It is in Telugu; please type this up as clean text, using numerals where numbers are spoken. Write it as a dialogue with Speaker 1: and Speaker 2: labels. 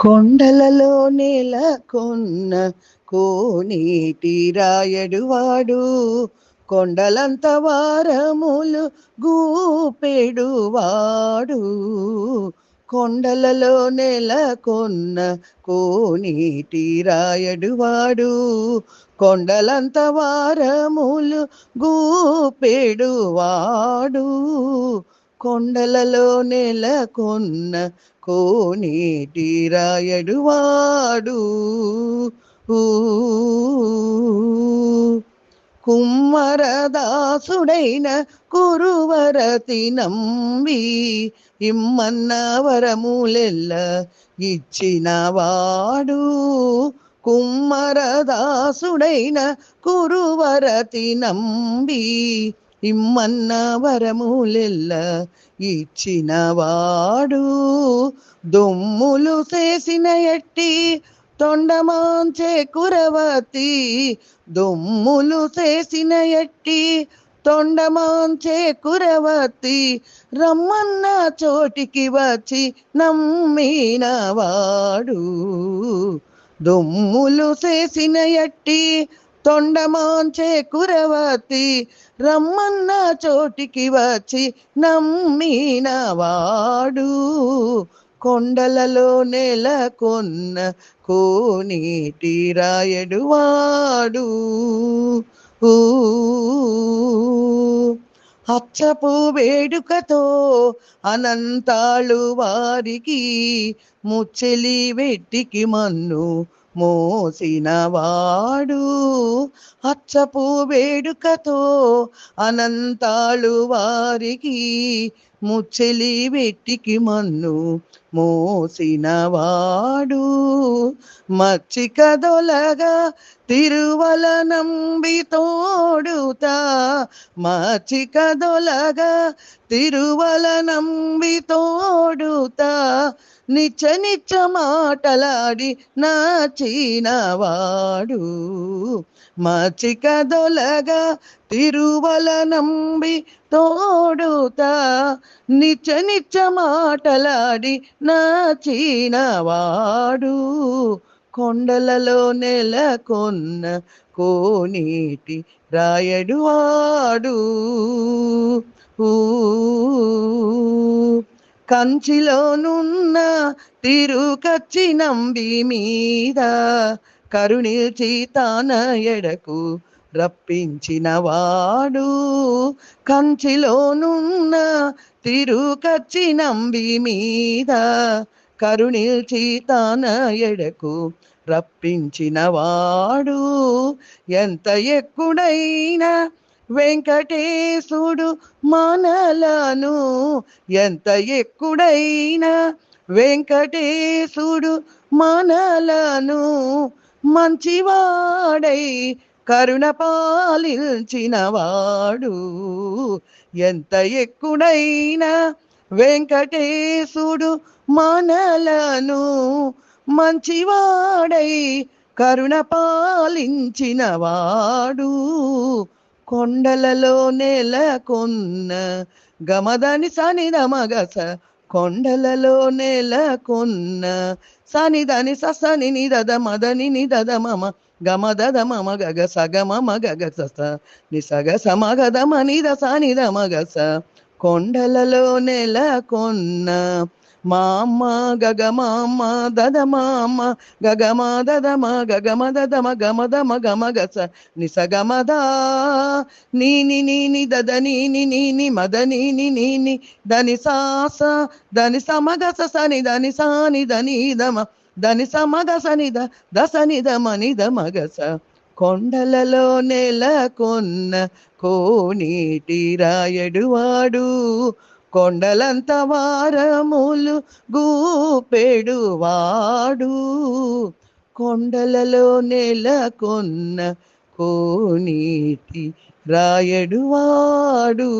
Speaker 1: కొండలలో నెలకొన్న కోనేటి రాయడువాడు, కొండలంత వారములు గూపెడువాడు. కొండలలో నెలకొన్న కోనేటి రాయడువాడు, కొండలంత వారములు గూపెడువాడు. కొండలలో నెలకొన్న కోనేటి రాయడువాడు. కుమ్మరదాసుడైన కురువరతి నంబి, ఇమ్మన్న వరములెల్ల ఇచ్చినవాడు. కుమ్మరదాసుడైన కురువరతి నంబి, ఇమ్మన్న వరములెల్ల ఇచ్చినవాడు. దొమ్ములు చేసిన ఎట్టి తొండమాంచే కురవతి, దొమ్ములు చేసిన ఎట్టి తొండమాంచే కురవతి, రమ్మన్న చోటికి వచ్చి నమ్మినవాడు. దొమ్ములు చేసిన ఎట్టి తొండమాంచే కురవతి, రమ్మన్న చోటికి వచ్చి నమ్మినవాడు. కొండలలో నెలకొన్న కోనేటి రాయడువాడు. అచ్చపు వేడుకతో అనంతాళు వారికి, ముచ్చెలి వెట్టికి మన్ను మోసినవాడు. అచ్చపు వేడుకతో అనంతాళు వారికి, ముచ్చెలి వెట్టికి మన్ను మోసినవాడు. మచ్చిక దొలగా తిరువల నంబి తోడుతా, మచ్చిక దొలగా తిరువల నంబి తోడుతా, నిచ్చ నిచ్చ మాటలాడి నాచినవాడు. మచ్చిక దొలగా తిరువల నంబి తోడుతా, నిచ్చ నిచ్చ మాటలాడి నాచినవాడు. కొండలలో నెలకొన్న కోనేటి రాయడువాడు. కంచిలోనున్న తిరుకచ్చి నంబి మీద, కరుణిల్చి తాన ఎడకు రప్పించినవాడు. కంచిలోనున్న తిరుకచ్చి నంబి మీద, కరుణిల్చి తాన ఎడకు రప్పించినవాడు. ఎంత ఎక్కుడైన వెంకటేశుడు మనలను, ఎంత ఎక్కుడైన వెంకటేశుడు మనలను, మంచివాడై కరుణ పాలించినవాడు. ఎంత ఎక్కుడైన వెంకటేశుడు మనలను, మంచివాడై కరుణ పాలించినవాడు. కొండలలో నెలకొన్న గమదని సనిదమగస, కొండలలో నెలకొన్న సనిదని ససని నిదద మదని నిదద మమ గమదద మమ గగ సగమ మగగ సస నిసగ సమగద మనిద సనిద మగస. కొండలలో నెలకొన్న మామ గగ మామ దద మామ గగమ దదమ గగమ దదమ గమదమ గమగస నిసగమదా నీని నీని దద నీని నీని మద నీని నీని దని సాస దని సమగస సని దని సాని దని దమ దని సమగస నిద దసని దమని దమగస. కొండలలో నెలకొన్న కోనేటి రాయడువాడు, కొండలంత వారములు గూపెడువాడు. కొండలలో నెలకొన్న కోనేటి రాయడువాడు.